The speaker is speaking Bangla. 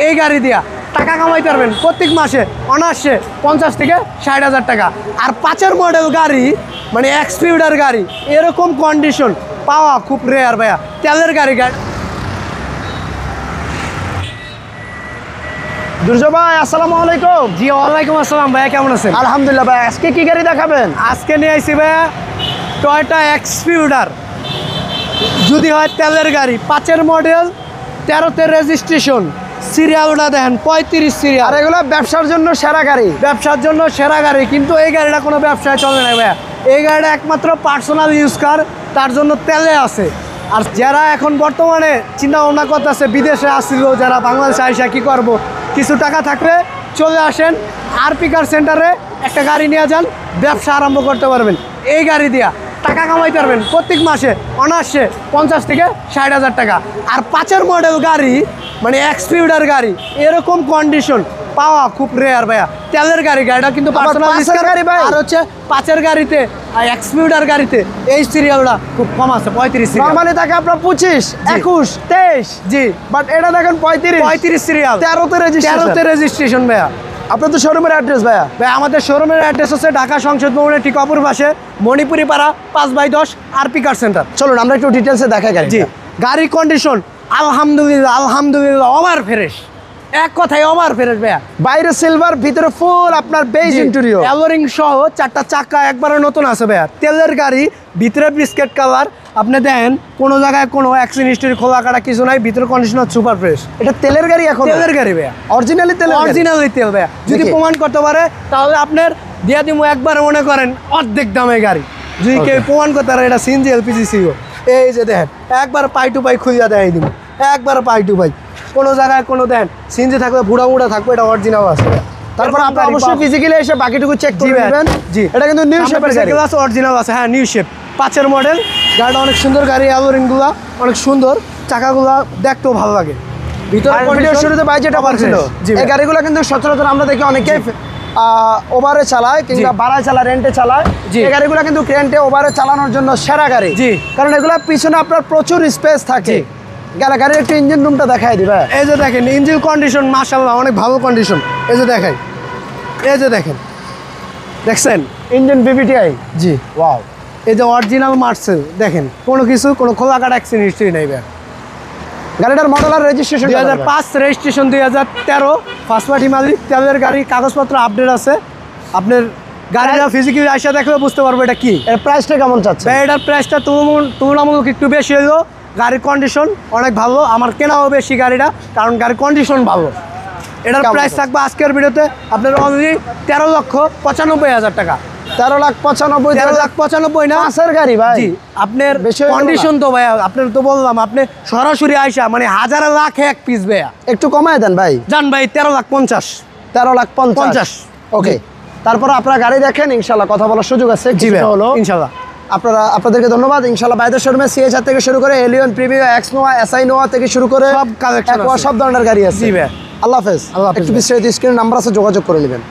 এই গাড়ি দিয়া টাকা কামাইতে পারবেন প্রত্যেক মাসে অনার্সে 50 থেকে 60,000 টাকা। আর 5-এর মডেল গাড়ি মানে এক্সপিউডার গাড়ি এরকম কন্ডিশন পাওয়া খুব রেয়ার ভাইয়া। তেলের গাড়ি দুর্জয় ভাই আসসালামু আলাইকুম। জি ওয়ালাইকুম আসসালাম ভাইয়া, কেমন আছেন? আলহামদুলিল্লাহ ভাই। আজকে কি গাড়ি দেখাবেন? আজকে নিয়ে আইছি ভাইয়া টয়োটা এক্সপিউডার, যদি হয় তেলের গাড়ি, 5-এর মডেল, 13তে রেজিস্ট্রেশন, সিরিয়ালটা দেখেন 35 সিরিয়াল। আর এগুলো ব্যবসার জন্য সেরা গাড়ি। ব্যবসার জন্য সেরা গাড়ি, কিন্তু এই গাড়িটা কোনো ব্যবসায় চলে না ভাইয়া। এই গাড়িটা একমাত্র পার্সোনাল ইউজ কার, তার জন্য তেলে আছে। আর যারা এখন বর্তমানে চিন্তা ভাবনা করতেছে বিদেশে আসছিল, যারা বাংলাদেশে আইসা কী করবো, কিছু টাকা থাকলে চলে আসেন আরপি কার সেন্টারে, একটা গাড়ি নিয়ে যান, ব্যবসা আরম্ভ করতে পারবেন। এই গাড়ি দিয়া টাকা কামাইতে পারবেন প্রত্যেক মাসে অনার্সে 50 থেকে 60,000 টাকা। আর 5-এর মডেল গাড়ি মানে এক্সপিউডার গাড়ি এরকম কন্ডিশন পাওয়া খুব রেয়ার ভাইয়া। তেলের গাড়ি, গাড়িটা কিন্তু পার্সোনাল গাড়ি ভাই। আর হচ্ছে 5-এর গাড়িতে এক্সপিউডার গাড়িতে এই সিরিয়ালটা খুব কম আছে, 35 সিরিয়াল। নরমালি থাকে আপনার 25, 21, 23। জি, বাট এটা দেখেন 35 সিরিয়াল, 13তে রেজিস্ট্রেশন ভাইয়া। আপনার তো শোরুমের অ্যাড্রেস ভাইয়া? ভাই আমাদের শোরুমের অ্যাড্রেস হচ্ছে ঢাকা সংসদ ভবনের ঠিক অপর পাশে মণিপুরি পাড়া 5/10 আরপি কার সেন্টার। চলুন আমরা একটু ডিটেলসে দেখাই গাড়ি। জি, গাড়ির কন্ডিশন আলহামদুলিল্লাহ ওভার ফ্রেশ, এক কথায় ওভার ফ্রেশ ভাইয়া। বাইরে সিলভার, ভিতরে ফুল আপনার বেজ ইন্টেরিয়র, অ্যালোরিং সহ 4টা চাকা একবারে নতুন আছে ভাইয়া। তেলের গাড়ি, ভিতরে বিস্কেট কালার, আপনি দেখেন কোনো জায়গায় কোনো অ্যাক্সিডেন্ট হিস্টরি খোলা কাটা কিছু নাই, ভিতরে কন্ডিশন সুপার ফ্রেশ। এটা তেলের গাড়ি? এখন তেলের গাড়ি ভাইয়া, অরিজিনালি তেল, অরিজিনালি তেল ভাইয়া। যদি প্রমাণ করতে পারে তাহলে আপনার দিয়া দিব একবার, মনে করেন অর্ধেক দামে গাড়ি। যদি কেউ প্রমাণ করতে পারে এটা সিএনজি এলপিজি সিও, এই যে দেখেন একবার পাই টু পাই খুঁজা দেয় দিব, একবার পাই টু পাই। কোনো জায়গায় কোনো দেন সিএনজি থাকবে, বুড়া থাকবে, এটা অরিজিনাল আছে। তারপর আপনি অবশ্যই ফিজিক্যালি এসে বাকিটুকু চেক করে নেবেন। জি, এটা কিন্তু নিউ শেপের গাড়ি আছে, অরিজিনাল আছে। হ্যাঁ, নিউ শেপ, 5-এর মডেল। গাড়িটা অনেক সুন্দর গাড়ি, অ্যালোরিংগুলো অনেক সুন্দর, চাকাগুলো দেখতেও ভালো লাগে। ভিডিওর শুরুতে ভাই যেটা বলছিল, এই গাড়িগুলো কিন্তু সচরাচর আমরা দেখি অনেকেই ওভারে চালায় কিংবা ভাড়ায় চালায়, রেন্টে চালায়। এই গাড়িগুলো কিন্তু রেন্টে ওভারে চালানোর জন্য সেরা গাড়ি। জি, কারণ এগুলো পিছনে আপনার প্রচুর স্পেস থাকে। গাড়ির একটু ইঞ্জিন রুমটা দেখাই দিবে। এই যে দেখেন ইঞ্জিন কন্ডিশন মাশাআল্লাহ অনেক ভালো কন্ডিশন। এই যে দেখাই, এই যে দেখেন, দেখছেন ইঞ্জিন বিবিটিআই। জি, ওয়াও। এই যে অরিজিনাল মার্সেল দেখেন, কোনো খোলা কাটা অ্যাক্সিডেন্ট হিস্ট্রি নেই ভাই। গাড়িটার মডেল আর রেজিস্ট্রেশন 2005, রেজিস্ট্রেশন 2013, ফার্স্ট পার্টি মালিক, তেলের গাড়ি, কাগজপত্র আপডেট আছে। আপনার গাড়িটা ফিজিক্যালি আইসা দেখলে বুঝতে পারবো এটা কি। এর প্রাইসটা কেমন চাচ্ছে? এটার প্রাইসটা তুলনামূলক একটু বেশি হলো। গাড়ির কন্ডিশন অনেক ভালো, আমার কেনাও বেশি গাড়িটা, কারণ গাড়ির কন্ডিশন ভালো। এটার প্রাইস থাকবে আজকের ভিডিওতে আপনার অনলি 13,95,000 টাকা। 13,95,000 না, 5-এর গাড়ি ভাই। জি, আপনার কন্ডিশন তো ভাইয়া, আপনার তো বললাম, আপনি সরাসরি আইসা মানে হাজারে লাখে এক পিস ভাইয়া। একটু কমায় দেন ভাই। জান ভাই 13,50,000। 13,50,000। ওকে, তারপর আপনারা গাড়ি দেখেন, ইনশাল্লাহ কথা বলার সুযোগ আছে। জি ভাই, হলো ইনশাল্লাহ। আপনাদেরকে ধন্যবাদ। ইনশাল্লাহ বাইদের শোরুমে সিএচআর থেকে শুরু করে Allion, Premio, X Noah, SI Noah থেকে শুরু করে সব কালেকশন, সব ধরনের গাড়ি আছে। জি ভাই, আল্লাহ হাফেজ। আল্লাহ হাফেজ। একটু বিস্তারিত স্ক্রিনের নাম্বার আছে, যোগাযোগ করে নেবেন।